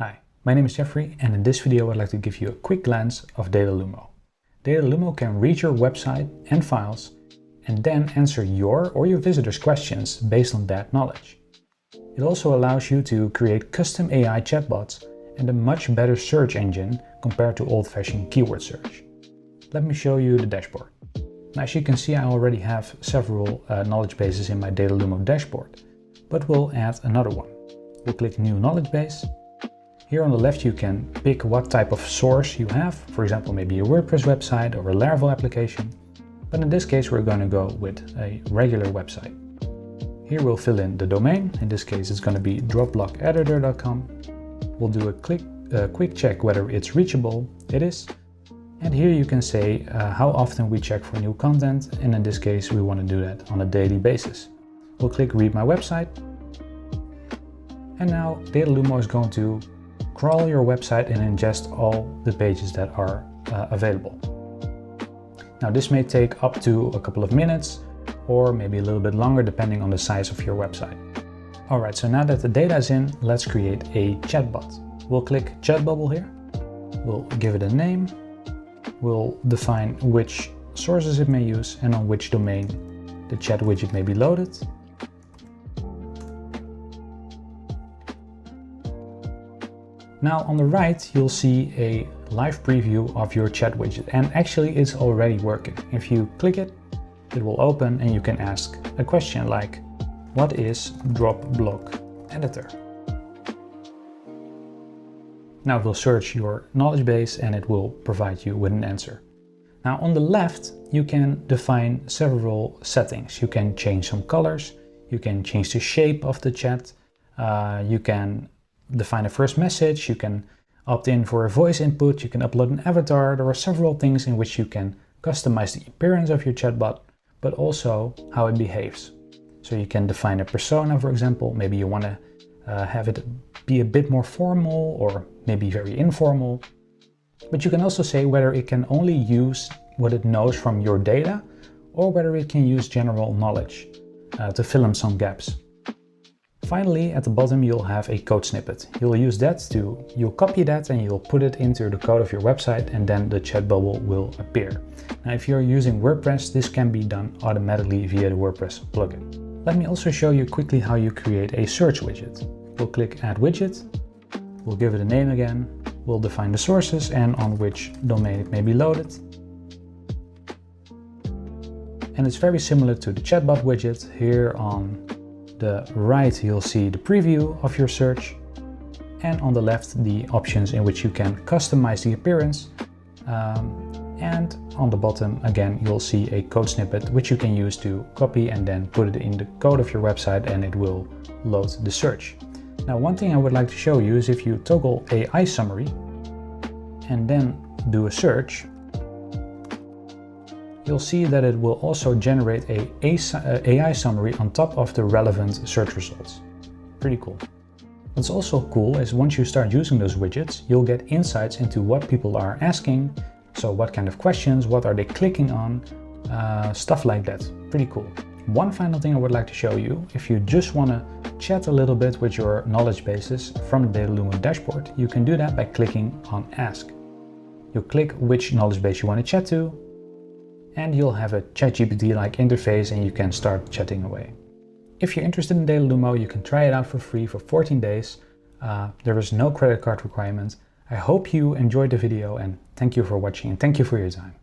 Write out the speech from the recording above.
Hi, my name is Jeffrey, and in this video I'd like to give you a quick glance of Datalumo. Datalumo can read your website and files and then answer your or your visitors' questions based on that knowledge. It also allows you to create custom AI chatbots and a much better search engine compared to old-fashioned keyword search. Let me show you the dashboard. Now, as you can see, I already have several knowledge bases in my Datalumo dashboard, but we'll add another one. We'll click New Knowledge Base. Here on the left you can pick what type of source you have, for example maybe a WordPress website or a Laravel application, but in this case we're going to go with a regular website. Here we'll fill in the domain, in this case it's going to be dropblockeditor.com. We'll do a quick check whether it's reachable. It is. And here you can say how often we check for new content, and in this case we want to do that on a daily basis. We'll click Read My Website, and now Datalumo is going to crawl your website and ingest all the pages that are available. Now this may take up to a couple of minutes or maybe a little bit longer depending on the size of your website. Alright, so now that the data is in, let's create a chatbot. We'll click Chat Bubble here, we'll give it a name, we'll define which sources it may use and on which domain the chat widget may be loaded. Now on the right you'll see a live preview of your chat widget, and actually it's already working. If you click it, it will open and you can ask a question like, what is Drop Block Editor? Now it will search your knowledge base and it will provide you with an answer. Now on the left you can define several settings. You can change some colors, you can change the shape of the chat, you can define a first message, you can opt in for a voice input, you can upload an avatar. There are several things in which you can customize the appearance of your chatbot, but also how it behaves. So you can define a persona, for example. Maybe you want to have it be a bit more formal or maybe very informal. But you can also say whether it can only use what it knows from your data or whether it can use general knowledge to fill in some gaps. Finally, at the bottom you'll have a code snippet. You'll copy that and you'll put it into the code of your website, and then the chat bubble will appear. Now if you're using WordPress, this can be done automatically via the WordPress plugin. Let me also show you quickly how you create a search widget. We'll click Add Widget, we'll give it a name again, we'll define the sources and on which domain it may be loaded. And it's very similar to the chatbot widget. Here on the right you'll see the preview of your search, and on the left the options in which you can customize the appearance, and on the bottom again you'll see a code snippet which you can use to copy and then put it in the code of your website and it will load the search. Now one thing I would like to show you is if you toggle AI summary and then do a search, you'll see that it will also generate a AI summary on top of the relevant search results. Pretty cool. What's also cool is once you start using those widgets, you'll get insights into what people are asking, so what kind of questions, what are they clicking on, stuff like that. Pretty cool. One final thing I would like to show you, if you just want to chat a little bit with your knowledge bases from the Datalumo dashboard, you can do that by clicking on Ask. You'll click which knowledge base you want to chat to, and you'll have a ChatGPT-like interface and you can start chatting away. If you're interested in Datalumo, you can try it out for free for 14 days. There is no credit card requirement. I hope you enjoyed the video, and thank you for watching and thank you for your time.